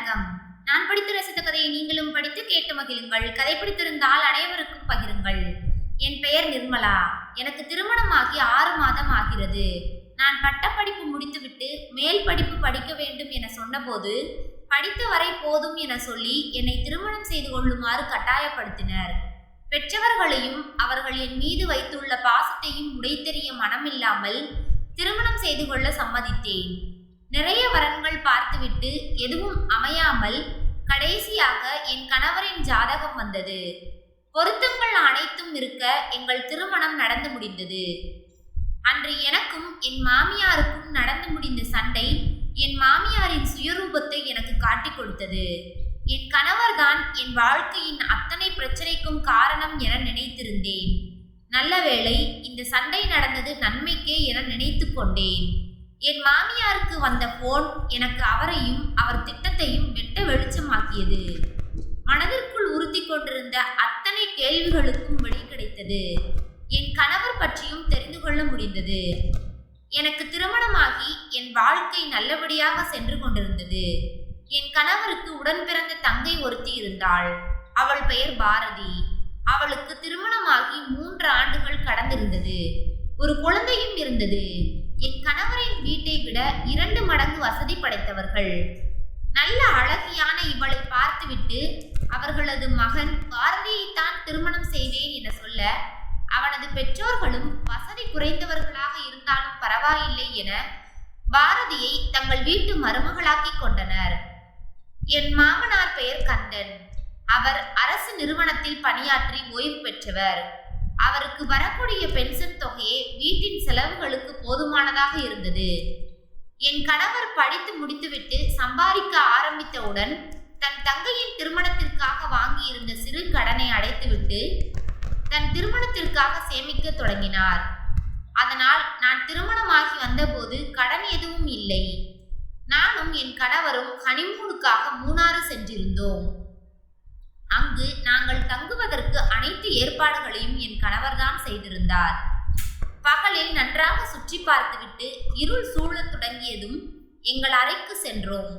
வணக்கம். நான் படித்து ரசித்த கதையை நீங்களும் படித்து கேட்டு மகிழுங்கள். கதை பிடித்திருந்தால் அனைவருக்கும் பகிருங்கள். என் பெயர் நிர்மலா. எனக்கு திருமணமாகி 6 மாதம் ஆகிறது. நான் பட்டப்படிப்பு முடித்துவிட்டு மேல் படிப்பு படிக்க வேண்டும் என சொன்னபோது படித்த வரை போதும் என சொல்லி என்னை திருமணம் செய்து கொள்ளுமாறு கட்டாயப்படுத்தினர். பெற்றவர்களையும் அவர்கள் என் மீது வைத்துள்ள பாசத்தையும் உடைத்தெறிய மனமில்லாமல் திருமணம் செய்து கொள்ள சம்மதித்தேன். நிறைய வரன்கள் பார்த்துவிட்டு எதுவும் அமையாமல் கடைசியாக என் கணவரின் ஜாதகம் வந்தது. பொருத்தங்கள் அனைத்தும் இருக்க எங்கள் திருமணம் நடந்து முடிந்தது. அன்று எனக்கும் என் மாமியாருக்கும் நடந்து முடிந்த சண்டை என் மாமியாரின் சுயரூபத்தை எனக்கு காட்டிக் கொடுத்தது. என் கணவர்தான் என் வாழ்க்கையின் அத்தனை பிரச்சனைக்கும் காரணம் என நினைத்திருந்தேன். நல்ல வேளை இந்த சண்டை நடந்தது நன்மைக்கே என நினைத்து கொண்டேன். என் மாமியாருக்கு வந்த போன் எனக்கு அவரையும் அவர் திட்டத்தையும் வெட்ட வெளிச்சமாக்கியது. மனதிற்குள் உறுத்தி கொண்டிருந்த அத்தனை கேள்விகளுக்கும் விடை கிடைத்தது. என் கணவர் பற்றியும் தெரிந்து கொள்ள முடிந்தது. எனக்கு திருமணமாகி என் வாழ்க்கை நல்லபடியாக சென்று கொண்டிருந்தது. என் கணவருக்கு உடன் பிறந்த தங்கை ஒருத்தி இருந்தாள். அவள் பெயர் பாரதி. அவளுக்கு திருமணமாகி 3 ஆண்டுகள் கடந்திருந்தது. ஒரு குழந்தையும் இருந்தது. என் கணவரின் வீட்டை விட 2 மடங்கு வசதி படைத்தவர்கள். நல்ல அழகியான இவளை பார்த்துவிட்டு அவர்களது மகன் பாரதியைத்தான் திருமணம் செய்வேன் என சொல்ல அவனது பெற்றோர்களும் வசதி குறைந்தவர்களாக இருந்தாலும் பரவாயில்லை என பாரதியை தங்கள் வீட்டு மருமகளாக்கி கொண்டனர். என் மாமனார் பெயர் கந்தன். அவர் அரசு நிறுவனத்தில் பணியாற்றி ஓய்வு பெற்றவர். அவருக்கு வரக்கூடிய பென்ஷன் தொகையே வீட்டின் செலவுகளுக்கு போதுமானதாக இருந்தது. என் கணவர் படித்து முடித்துவிட்டு சம்பாதிக்க ஆரம்பித்தவுடன் தன் தங்கையின் திருமணத்திற்காக வாங்கியிருந்த சிறு கடனை அடைத்துவிட்டு தன் திருமணத்திற்காக சேமிக்க தொடங்கினார். அதனால் நான் திருமணமாகி வந்தபோது கடன் எதுவும் இல்லை. நானும் என் கணவரும் ஹனிமூனுக்காக மூணாறு சென்றிருந்தோம். அங்கு நாங்கள் தங்குவதற்கு அனைத்து ஏற்பாடுகளையும் என் கணவர்தான் செய்திருந்தார். பகலில் நன்றாக சுற்றி பார்த்துவிட்டு இருள் சூழத் தொடங்கியதும் எங்கள் அறைக்கு சென்றோம்.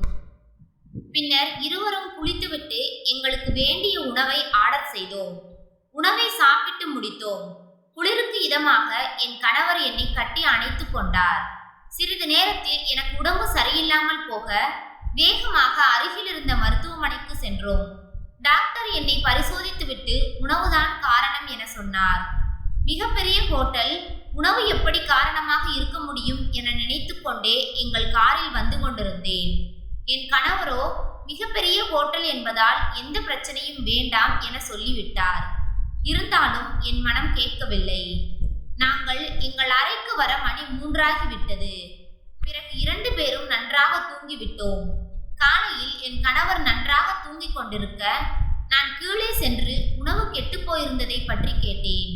பின்னர் இருவரும் குளித்துவிட்டு எங்களுக்கு வேண்டிய உணவை ஆர்டர் செய்தோம். உணவை சாப்பிட்டு முடித்தோம். குளிருக்கு இதமாக என் கணவர் என்னை கட்டி அணைத்து கொண்டார். சிறிது நேரத்தில் எனக்கு உடம்பு சரியில்லாமல் போக வேகமாக அருகில் இருந்த மருத்துவமனைக்கு சென்றோம். டாக்டர் என்னை பரிசோதித்துவிட்டு உணவுதான் காரணம் என சொன்னார். மிகப்பெரிய ஹோட்டல், உணவு எப்படி காரணமாக இருக்க முடியும் என நினைத்து கொண்டே எங்கள் காரில் வந்து கொண்டிருந்தேன். என் கணவரோ மிகப்பெரிய ஹோட்டல் என்பதால் எந்த பிரச்சனையும் வேண்டாம் என சொல்லிவிட்டார். இருந்தாலும் என் மனம் கேட்கவில்லை. நாங்கள் எங்கள் அறைக்கு வர மணி 3 ஆகிவிட்டது. பிறகு 2 பேரும் நன்றாக தூங்கிவிட்டோம். காலையில் என் கணவர் நன்றாக தூங்கிக் கொண்டிருக்க நான் கீழே சென்று உணவு கெட்டு போயிருந்ததை பற்றி கேட்டேன்.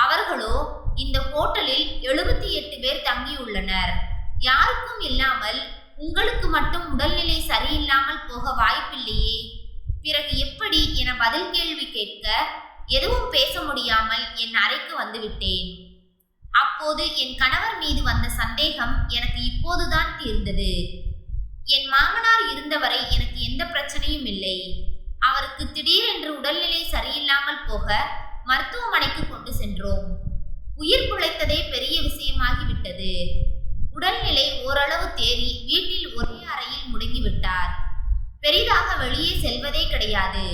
அவர்களோ இந்த ஹோட்டலில் 78 பேர் தங்கியுள்ளனர், யாருக்கும் இல்லாமல் உங்களுக்கு மட்டும் உடல்நிலை சரியில்லாமல் போக வாய்ப்பில்லையே, பிறகு எப்படி என பதில் கேள்வி கேட்க எதுவும் பேச முடியாமல் என் அறைக்கு வந்துவிட்டேன். அப்போது என் கணவர் மீது வந்த சந்தேகம் எனக்கு இப்போதுதான் தீர்ந்தது. என் மாமனார் இருந்தவரை எனக்கு எந்த பிரச்சனையும் இல்லை. அவருக்கு திடீரென்று உடல்நிலை சரியில்லாமல் போக மருத்துவமனைக்கு கொண்டு சென்றோம். உயிர் பிழைத்ததே பெரிய விஷயமாகிவிட்டது. உடல்நிலை ஓரளவு தேறி வீட்டில் ஒரே அறையில் முடங்கிவிட்டார். பெரிதாக வெளியே செல்வதே கிடையாது.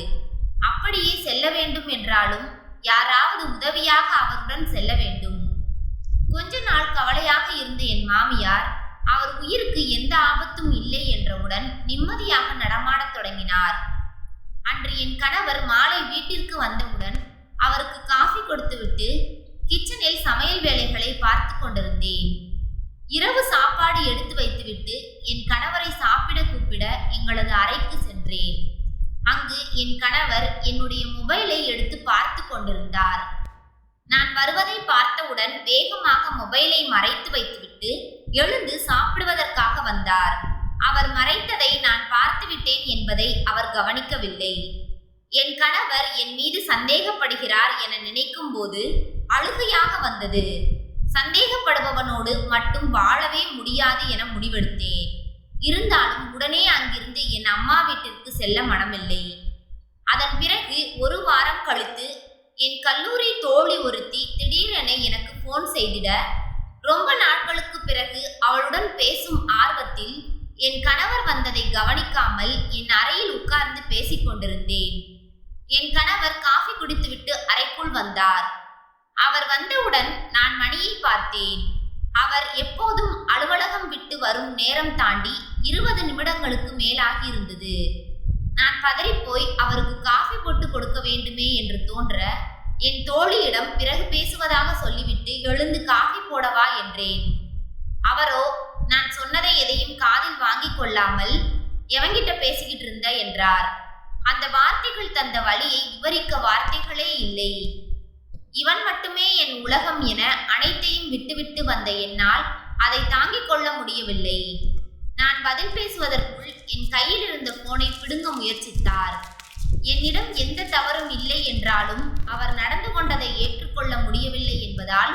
அப்படியே செல்ல வேண்டும் என்றாலும் யாராவது உதவியாக அவருடன் செல்ல வேண்டும். கொஞ்ச நாள் கவலையாக இருந்த என் மாமியார் அவர் உயிருக்கு எந்த ஆபத்தும் இல்லை என்றவுடன் நிம்மதியாக நடமாடத் தொடங்கினார். அன்று என் கணவர் மாலை வீட்டிற்கு வந்தவுடன் அவருக்கு காஃபி கொடுத்துவிட்டு கிச்சனில் சமையல் வேலைகளை பார்த்து கொண்டிருந்தேன். இரவு சாப்பாடு எடுத்து வைத்துவிட்டு என் கணவரை சாப்பிட கூப்பிட எங்களது அறைக்கு சென்றேன். அங்கு என் கணவர் என்னுடைய மொபைலை எடுத்து பார்த்து கொண்டிருந்தார். நான் வருவதை பார்த்தவுடன் வேகமாக மொபைலை மறைத்து வைத்துவிட்டு எழுந்து சாப்பிடுவதற்காக வந்தார். அவர் மறைத்ததை நான் பார்த்துவிட்டேன் என்பதை அவர் கவனிக்கவில்லை. என் கணவர் என் மீது சந்தேகப்படுகிறார் என நினைக்கும் போது அழுகையாக வந்தது. சந்தேகப்படுபவனோடு மட்டும் வாழவே முடியாது என முடிவெடுத்தேன். இருந்தாலும் உடனே அங்கிருந்து என் அம்மா வீட்டிற்கு செல்ல மனமில்லை. அதன் பிறகு ஒரு வாரம் கழித்து என் கல்லூரி தோழி ஒருத்தி திடீரென எனக்கு போன் செய்திட, ரொம்ப நாட்களுக்கு பிறகு அவளுடன் பேசும் ஆர்வத்தில் என் கணவர் வந்ததை கவனிக்காமல் என் அறையில் உட்கார்ந்து பேசிக் கொண்டிருந்தேன். என் கணவர் காஃபி குடித்துவிட்டு அறைக்குள் வந்தார். அவர் வந்தவுடன் நான் மணியை பார்த்தேன். அவர் எப்போதும் அலுவலகம் விட்டு வரும் நேரம் தாண்டி 20 நிமிடங்களுக்கு மேலாகி இருந்தது. நான் பதறிப்போய் அவருக்கு காஃபி போட்டு கொடுக்க வேண்டுமே என்று தோன்ற, என் தோழியிடம் பிறகு பேசுவதாக சொல்லிவிட்டு எழுந்து காஃபி போடவா என்றேன். அவரோ நான் சொன்னதை எதையும் காதில் வாங்கிக் கொள்ளாமல், எவங்கிட்ட பேசிக்கிட்டு இருந்த என்றார். அந்த வார்த்தைகள் தந்த வலியை விவரிக்க வார்த்தைகளே இல்லை. இவன் மட்டுமே என் உலகம் என அனைத்தையும் விட்டுவிட்டு வந்த என்னால் அதை தாங்கிக் கொள்ள முடியவில்லை. நான் பதில் பேசுவதற்குள் என் கையில் இருந்த போனை பிடுங்க முயற்சித்தார். என்னிடம் எந்த தவறும் இல்லை என்றாலும் அவர் நடந்து கொண்டதை ஏற்றுக்கொள்ள முடியவில்லை என்பதால்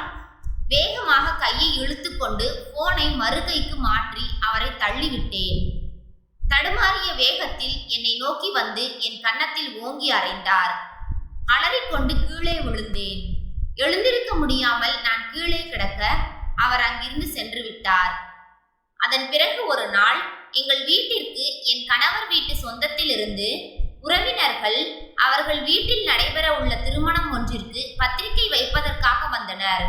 வேகமாக கையை இழுத்து கொண்டு போனை மறுகைக்கு மாற்றி அவரை தள்ளிவிட்டேன். தடுமாறிய வேகத்தில் என்னை நோக்கி வந்து என் கன்னத்தில் ஓங்கி அறைந்தார். அலறிக்கொண்டு கீழே விழுந்தேன். எழுந்திருக்க முடியாமல் நான் கீழே கிடக்க அவர் அங்கிருந்து சென்று விட்டார். அதன் பிறகு ஒரு நாள் எங்கள் வீட்டிற்கு என் கணவர் வீட்டு சொந்தத்தில் இருந்து உறவினர்கள் அவர்கள் வீட்டில் நடைபெற உள்ள திருமணம் ஒன்றிற்கு பத்திரிகை வைப்பதற்காக வந்தனர்.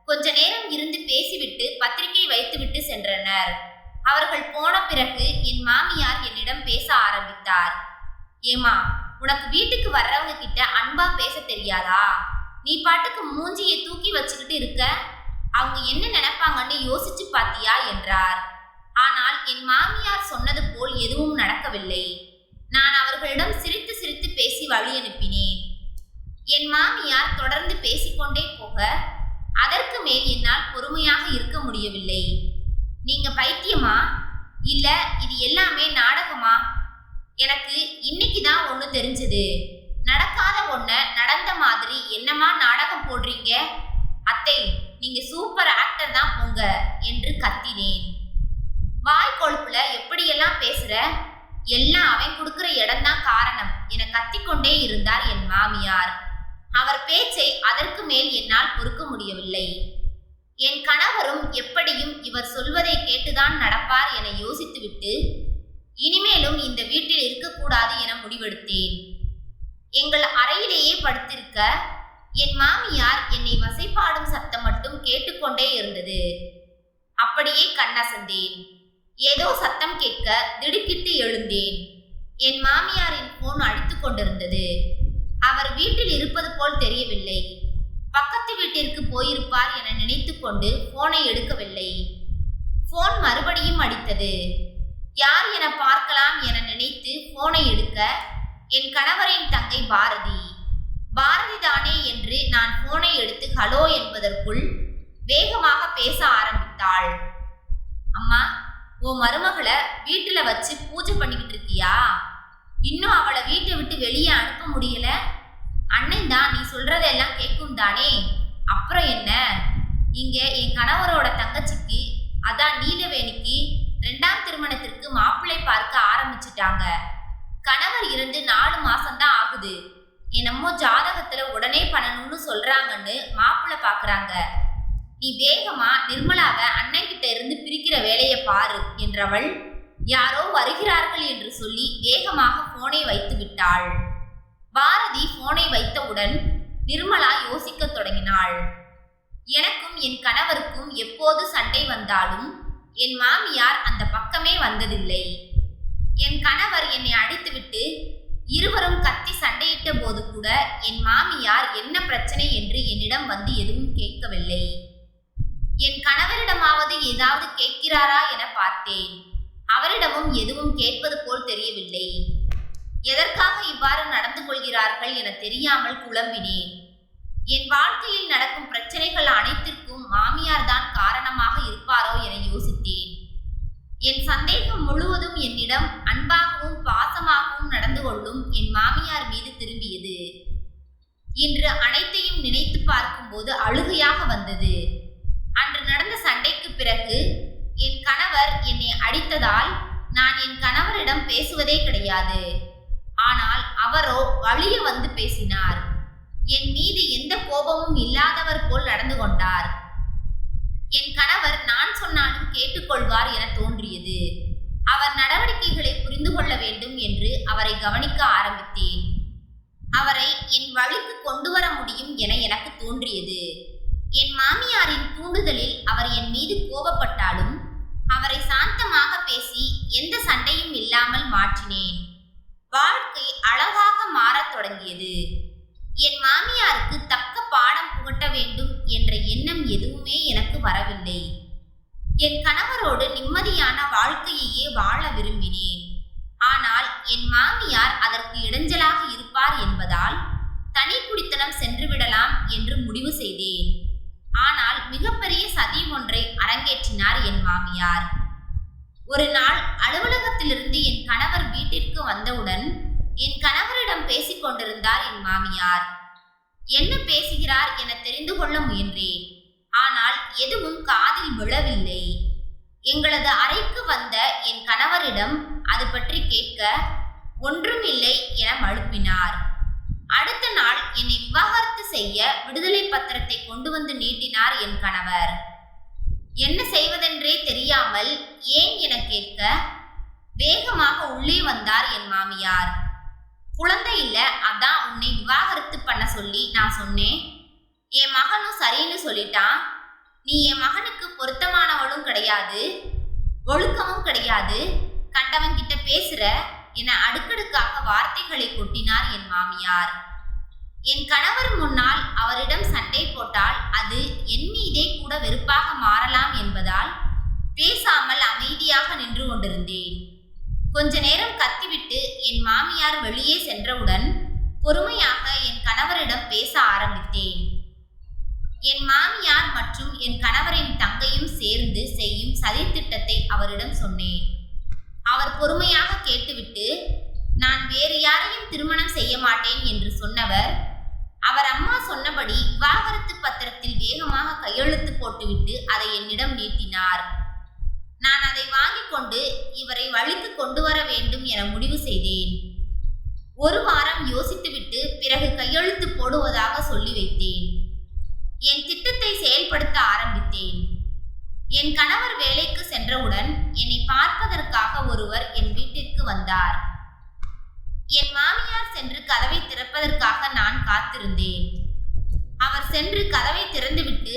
கொஞ்ச நேரம் இருந்து பேசிவிட்டு பத்திரிகை வைத்துவிட்டு சென்றனர். அவர்கள் போன பிறகு என் மாமியார் என்னிடம் பேச ஆரம்பித்தார். ஏமா, உனக்கு வீட்டுக்கு வர்றவங்க கிட்ட அன்பா பேச தெரியாதா? நீ பாட்டுக்கு மூஞ்சியை தூக்கி வச்சுக்கிட்டு இருக்க. அவங்க என்ன நினைப்பாங்கன்னு யோசிச்சு பாத்தியா என்றார். ஆனால் என் மாமியார் சொன்னது போல் எதுவும் நடக்கவில்லை. நான் அவர்களிடம் சிரித்து சிரித்து பேசி வழி அனுப்பினேன். என் மாமியார் தொடர்ந்து பேசிக்கொண்டே போக அதற்கு மேல் என்னால் பொறுமையாக இருக்க முடியவில்லை. நீங்க பைத்தியமா? இல்ல இது எல்லாமே நாடகமா? எனக்கு இன்னைக்கு தான் ஒண்ணு தெரிஞ்சது. நடக்காத ஒன்ன நடந்த மாதிரி என்னமா நாடகம் போடுறீங்க? அத்தை, நீங்க சூப்பர் ஆக்டர் தான் போங்க என்று கத்தினேன். வாய் கொழுப்புல எப்படியெல்லாம் பேசுற? எல்லாம் அவன் கொடுக்கிற இடம்தான் காரணம் என கத்திக்கொண்டே இருந்தார் என் மாமியார். அவர் பேச்சை அதற்கு மேல் என்னால் பொறுக்க முடியவில்லை. என் கணவரும் எப்படியும் இவர் சொல்வதை கேட்டுதான் நடப்பார் என யோசித்துவிட்டு இனிமேலும் இந்த வீட்டில் இருக்கக்கூடாது என முடிவெடுத்தேன். எங்கள் அறையிலேயே படுத்திருக்க என் மாமியார் என்னை வசைப்பாடும் சத்தம் மட்டும் கேட்டுக்கொண்டே இருந்தது. அப்படியே கண்ணசந்தேன். ஏதோ சத்தம் கேட்க திடுக்கிட்டு எழுந்தேன். என் மாமியாரின் போன் அடித்துக் கொண்டிருந்தது. அவர் வீட்டில் இருப்பது போல் தெரியவில்லை. பக்கத்து வீட்டிற்கு போயிருப்பார் என நினைத்து கொண்டு போனை எடுக்கவில்லை. போன் மறுபடியும் அடித்தது. யார் என பார்க்கலாம் என நினைத்து போனை எடுக்க என் கணவரின் தங்கை பாரதி. பாரதி தானே என்று நான் போனை எடுத்து ஹலோ என்பதற்குள் வேகமாக பேச ஆரம்பித்தாள். அம்மா, உன் மருமகளை வீட்டுல வச்சு பூஜை பண்ணிக்கிட்டு இருக்கியா? இன்னும் அவளை வீட்டை விட்டு வெளியே அனுப்ப முடியல? அண்ணன் தான் நீ சொல்றதெல்லாம் கேட்கும் தானே? அப்புறம் என்ன? இங்க என் கணவரோட தங்கச்சிக்கு, அதான் நீலவேணிக்கு 2ஆம் திருமணத்திற்கு மாப்பிள்ளை பார்க்க ஆரம்பிச்சுட்டாங்க. கணவர் இருந்து 4 மாசம்தான் ஆகுது. என்னமோ ஜாதகத்துல உடனே பண்ணணும்னு சொல்றாங்கன்னு மாப்பிள்ளை பாக்குறாங்க. நீ வேகமா நிர்மலாவை அண்ணன் கிட்ட இருந்து பிரிக்கிற வேலையை பாரு என்றவள் யாரோ வருகிறார்கள் என்று சொல்லி வேகமாக போனை வைத்து விட்டாள். பாரதி போனை வைத்தவுடன் நிர்மலா யோசிக்க தொடங்கினாள். எனக்கும் என் கணவருக்கும் எப்போது சண்டை வந்தாலும் என் மாமியார் அந்த பக்கமே வந்ததில்லை. என் கணவர் என்னை அடித்துவிட்டு இருவரும் கத்தி சண்டையிட்ட போது கூட என் மாமியார் என்ன பிரச்சனை என்று என்னிடம் வந்து எதுவும் கேட்கவில்லை. என் கணவரிடமாவது ஏதாவது கேட்கிறாரா என பார்த்தேன். அவரிடமும் எதுவும் கேட்பது போல் தெரியவில்லை. எதற்காக இவ்வாறு நடந்து கொள்கிறார்கள் என தெரியாமல் குழம்பினேன். என் வாழ்க்கையில் நடக்கும் பிரச்சனைகள் அனைத்திற்கும் மாமியார் தான் காரணமாக இருப்பாரோ என யோசித்தேன். என் சந்தேகம் முழுவதும் என்னிடம் அன்பாகவும் பாசமாகவும் நடந்து கொள்ளும் என் மாமியார் மீது திரும்பியது. இன்று அனைத்தையும் நினைத்து பார்க்கும்போது அழுகையாக வந்தது. அன்று நடந்த சண்டைக்கு பிறகு என் கணவர் என்னை அடித்ததால் நான் என் கணவரிடம் பேசுவதே கிடையாது. ஆனால் அவரோ வழிய வந்து பேசினார். என் மீது எந்த கோபமும் இல்லாதவர் போல் நடந்து கொண்டார். என் கணவர் நான் சொன்னாலும் கேட்டுக்கொள்வார் என தோன்றியது. அவர் நடவடிக்கைகளை புரிந்து கொள்ள வேண்டும் என்று அவரை கவனிக்க ஆரம்பித்தேன். அவரை என் வழிக்கு கொண்டு வர முடியும் என எனக்கு தோன்றியது. என் மாமியாரின் தூண்டுதலில் அவர் என் மீது கோபப்பட்டாலும் அவரை சாந்தமாக பேசி எந்த சண்டையும் இல்லாமல் மாற்றினேன். வாழ்க்கை அழகாக மாறத் தொடங்கியது. என் மாமியாருக்கு தக்க பாடம் புகட்ட வேண்டும் என்ற எண்ணம் எதுவுமே எனக்கு வரவில்லை. என் கணவரோடு நிம்மதியான வாழ்க்கையையே வாழ விரும்பினேன். ஆனால் என் மாமியார் அதற்கு இடைஞ்சலாக இருப்பார் என்பதால் தனி குடித்தனம் சென்று விடலாம் என்று முடிவு செய்தேன். ஆனால் மிகப்பெரிய சதி ஒன்றை அரங்கேற்றினார் என் மாமியார். ஒரு நாள் அலுவலகத்திலிருந்து என் கணவர் வீட்டிற்கு வந்தவுடன் என் கணவரிடம் பேசிக் கொண்டிருந்தார் என் மாமியார். என்ன பேசுகிறார் என தெரிந்து கொள்ள முயன்றேன். ஆனால் எதுவும் காதில் விழவில்லை. எங்களது அறைக்கு வந்த என் கணவரிடம் அது பற்றி கேட்க ஒன்றுமில்லை என மழுப்பினார். அடுத்த நாள் என்னை விவாகரத்து செய்ய விடுதலை பத்திரத்தை கொண்டு வந்து நீட்டினார் என் கணவர். என்ன செய்வதென்றே தெரியாமல் ஏன் என கேட்க வேகமாக உள்ளே வந்தார் என் மாமியார். குழந்தை இல்ல, அதான் உன்னை விவாகரத்து பண்ண சொல்லி நான் சொன்னேன். என் மகனும் சரின்னு சொல்லிட்டான். நீ என் மகனுக்கு பொருத்தமானவளும் கிடையாது, ஒழுக்கமும் கிடையாது, கண்டவன் கிட்ட பேசுற என அடுக்கடுக்காக வார்த்தைகளை கொட்டினார் என் மாமியார். என் கணவர் முன்னால் அவரிடம் சண்டை போட்டால் அது என் மீதே கூட வெறுப்பாக மாறலாம் என்பதால் பேசாமல் அமைதியாக நின்று கொண்டிருந்தேன். கொஞ்ச நேரம் கத்திவிட்டு என் மாமியார் வெளியே சென்றவுடன் பொறுமையாக என் கணவரிடம் பேச ஆரம்பித்தேன். என் மாமியார் மற்றும் என் கணவரின் தங்கையும் சேர்ந்து செய்யும் சதித்திட்டத்தை அவரிடம் சொன்னேன். அவர் பொறுமையாக கேட்டுவிட்டு நான் வேறு யாரையும் திருமணம் செய்ய மாட்டேன் என்று சொன்னவர் அவர் அம்மா சொன்னபடி விவாகரத்து பத்திரத்தில் வேகமாக கையெழுத்து போட்டுவிட்டு அதை என்னிடம் நீட்டினார். நான் அதை வாங்கிக் கொண்டு இவரை வழிக்கு கொண்டு வர வேண்டும் என முடிவு செய்தேன். ஒரு வாரம் யோசித்துவிட்டு பிறகு கையெழுத்து போடுவதாக சொல்லி வைத்தேன். என் திட்டத்தை செயல்படுத்த ஆரம்பித்தேன். என் கணவர் வேலைக்கு சென்றவுடன் என்னை பார்ப்பதற்காக ஒருவர் என் வீட்டிற்கு வந்தார். என் மாமியார் சென்று கதவை திறப்பதற்காக நான் காத்திருந்தேன். அவர் சென்று கதவை திறந்துவிட்டு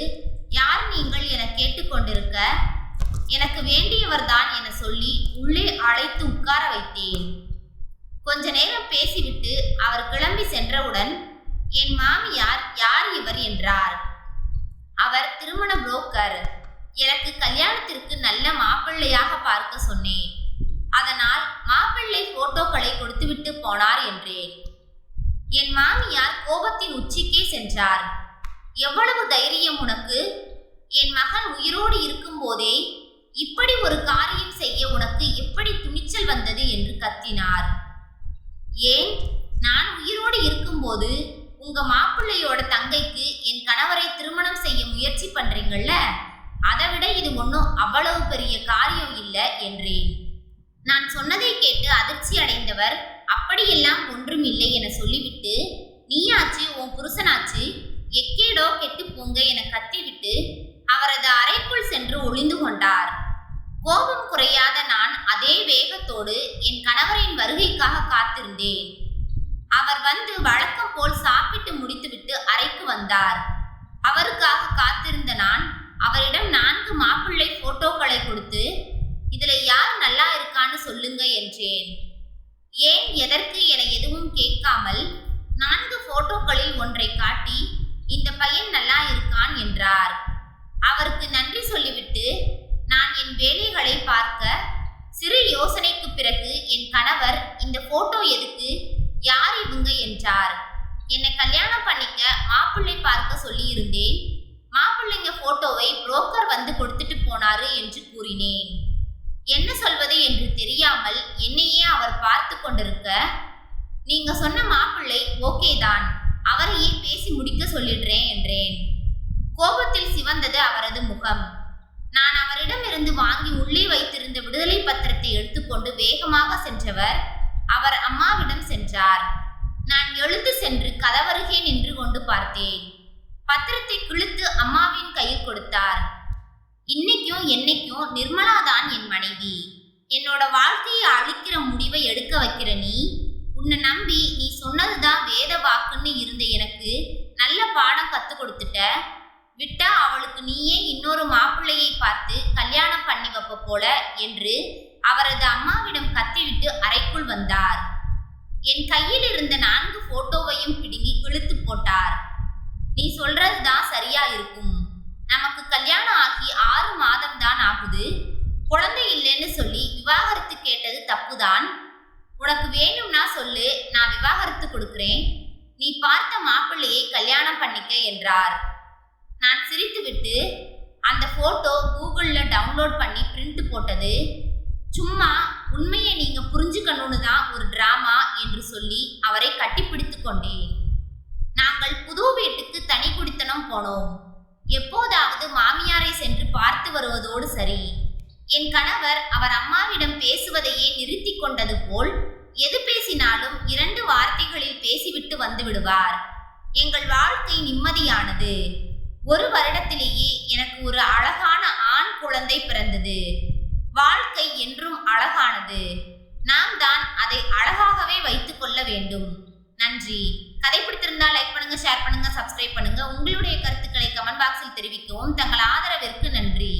யார் நீங்கள் என கேட்டுக்கொண்டிருக்க எனக்கு வேண்டியவர்தான் என சொல்லி உள்ளே அழைத்து உட்கார வைத்தேன். கொஞ்ச நேரம் பேசிவிட்டு அவர் கிளம்பி சென்றவுடன் என் மாமியார் யார் இவர் என்றார். அவர் திருமண புரோக்கர். எனக்கு கல்யாணத்திற்கு நல்ல மாப்பிள்ளையாக பார்க்க சொன்னேன். அதனால் மாப்பிள்ளை போட்டோக்களை கொடுத்துவிட்டு போனார் என்றேன். என் மாமியார் கோபத்தின் உச்சிக்கே சென்றார். எவ்வளவு தைரியம் உனக்கு? என் மகன் உயிரோடு இருக்கும் போதே இப்படி ஒரு காரியம் செய்ய உனக்கு எப்படி துணிச்சல் வந்தது என்று கத்தினார். ஏன், நான் உயிரோடு இருக்கும்போது உங்க மாப்பிள்ளையோட தங்கைக்கு என் கணவரை திருமணம் செய்ய முயற்சி பண்றீங்கல்ல, அதை விட இது ஒன்றும் அவ்வளவு பெரிய காரியம் இல்லை என்றேன். நான் சொன்னதை கேட்டு அதிர்ச்சி அடைந்தவர் அப்படியெல்லாம் ஒன்றும் இல்லை என சொல்லிவிட்டு நீயாச்சு உன் புருஷனாச்சு எக்கேடோ கெட்டு போங்க என கத்திவிட்டு அவரது அறைக்குள் சென்று ஒளிந்து கொண்டார். கோபம் குறையாத நான் அதே வேகத்தோடு என் கணவரின் வருகைக்காக காத்திருந்தேன். அவர் வந்து வழக்கம் போல் சாப்பிட்டு முடித்துவிட்டு அறைக்கு வந்தார். அவருக்காக காத்திருந்த நான் அவரிடம் 4 மாப்பிள்ளை போட்டோக்களை கொடுத்து இதுல யார் நல்லா இருக்கான்னு சொல்லுங்க என்றேன். ஏன் எதற்கு என எதுவும் கேட்காமல் 4 போட்டோக்களில் ஒன்றை காட்டி இந்த பையன் நல்லா இருக்கான் என்றார். அவருக்கு நன்றி சொல்லிவிட்டு நான் என் வேலைகளை பார்க்க சிறு யோசனைக்கு பிறகு என் கணவர் இந்த போட்டோ எதுக்கு, யார் இவங்க என்றார். என்னை கல்யாணம் பண்ணிக்க மாப்பிள்ளை பார்க்க சொல்லி இருந்தேன். மாப்பிள்ளைங்க போட்டோவை புரோக்கர் வந்து கொடுத்துட்டு போனாரு என்று கூறினேன். என்ன சொல்வது என்று தெரியாமல் என்னையே அவர் பார்த்து கொண்டிருக்க நீங்க சொன்ன மாப்பிள்ளை ஓகே தான், அவரையே பேசி முடிக்க சொல்லிடுறேன் என்றேன். கோபத்தில் சிவந்தது அவரது முகம். நான் அவரிடமிருந்து வாங்கி உள்ளே வைத்திருந்த விடுதலை பத்திரத்தை எடுத்துக்கொண்டு வேகமாக சென்றவர் அவர் அம்மாவிடம் சென்றார். நான் எழுந்து சென்று கதவருகே நின்று கொண்டு பார்த்தேன். பத்திரத்தை கிழித்து அம்மாவின் கையில் கொடுத்தார். இன்னைக்கும் என்னைக்கும் நிர்மலா தான் என் மனைவி. என்னோட வாழ்க்கையை அழிக்கிற முடிவை எடுக்க வைக்கிற நீ, உன்னை நம்பி நீ சொன்னதுதான் வேத வாக்குன்னு இருந்த எனக்கு நல்ல பாடம் கத்து கொடுத்துட்ட. விட்டா அவளுக்கு நீயே இன்னொரு மாப்பிள்ளையை பார்த்து கல்யாணம் பண்ணி வைப்ப போல என்று அவரது அம்மாவிடம் கத்திவிட்டு அறைக்குள் வந்தார். என் கையில் இருந்த 4 போட்டோவையும் பிடுங்கி கிழித்து போட்டார். நீ சொல்றதுதான் சரியா இருக்கும். நமக்கு கல்யாணம் ஆகி 6 மாதம் தான் ஆகுது. குழந்தை இல்லைன்னு சொல்லி விவாகரத்து கேட்டது தப்புதான். உனக்கு வேணும்னா சொல்லு, நான் விவாகரத்து கொடுக்கிறேன். நீ பார்த்த மாப்பிள்ளையை கல்யாணம் பண்ணிக்க என்றார். நான் சிரித்துவிட்டு அந்த போட்டோ கூகுள்ல டவுன்லோட் பண்ணி பிரிண்ட் போட்டது சும்மா உண்மையை நீங்க புரிஞ்சுக்கணும்னு தான் ஒரு டிராமா என்று சொல்லி அவரை கட்டிப்பிடித்து கொண்டேன். நாங்கள் புது வீட்டுக்கு தனி குடித்தனம் போனோம். எப்போதாவது மாமியாரை சென்று பார்த்து வருவதோடு சரி. என் கணவர் அவர் அம்மாவிடம் பேசுவதையே நிறுத்தி கொண்டது போல் எது பேசினாலும் 2 வார்த்தைகளில் பேசிவிட்டு வந்து விடுவார். எங்கள் வாழ்க்கை நிம்மதியானது. 1 வருடத்திலேயே எனக்கு ஒரு அழகான ஆண் குழந்தை பிறந்தது. வாழ்க்கை என்றும் அழகானது. நாம் தான் அதை அழகாகவே வைத்துக் கொள்ள வேண்டும். நன்றி. கதை பிடித்திருந்தால் லைக் பண்ணுங்க, ஷேர் பண்ணுங்க, சப்ஸ்கிரைப் பண்ணுங்க. உங்களுடைய கருத்துக்களை கமெண்ட் பாக்ஸில் தெரிவிக்கவும். தங்கள் ஆதரவிற்கு நன்றி.